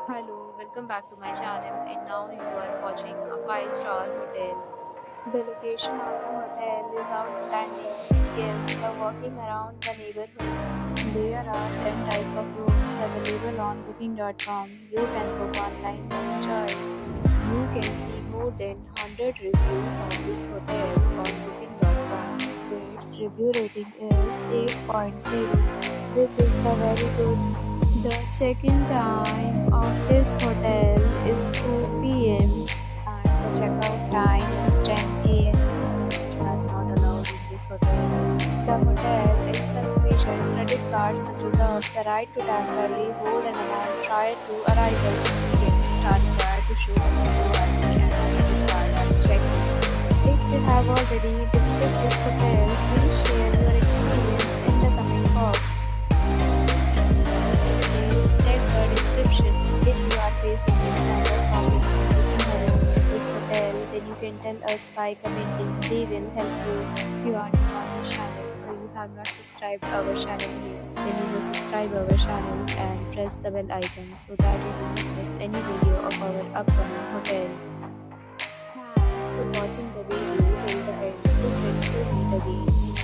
Hello, welcome back to my channel and now you are watching a 5-star hotel. The location of the hotel is outstanding and guests love walking around the neighborhood. There are 10 types of rooms available on booking.com. You can book online and enjoy. You can see more than 100 reviews of this hotel on booking.com. Its review rating is 8.0, which is the very good. The check-in time of this hotel is 2 p.m. and the checkout time is 10 a.m. Pets are not allowed in this hotel. The hotel accepts major credit cards and reserves the right to temporarily hold an amount prior to arrival. Guests are required to show a photo ID and a credit card at check-in. If you have already visited this hotel, please share your experience in the comment box. Check the description. If you are facing any kind of problem booking a room in this hotel, then you can tell us by commenting. We will help you. If you are new on the channel or you have not subscribed our channel yet, then you will subscribe our channel and press the bell icon so that you do not miss any video of our upcoming hotel. Thanks for watching the video till the end. So friends will meet again.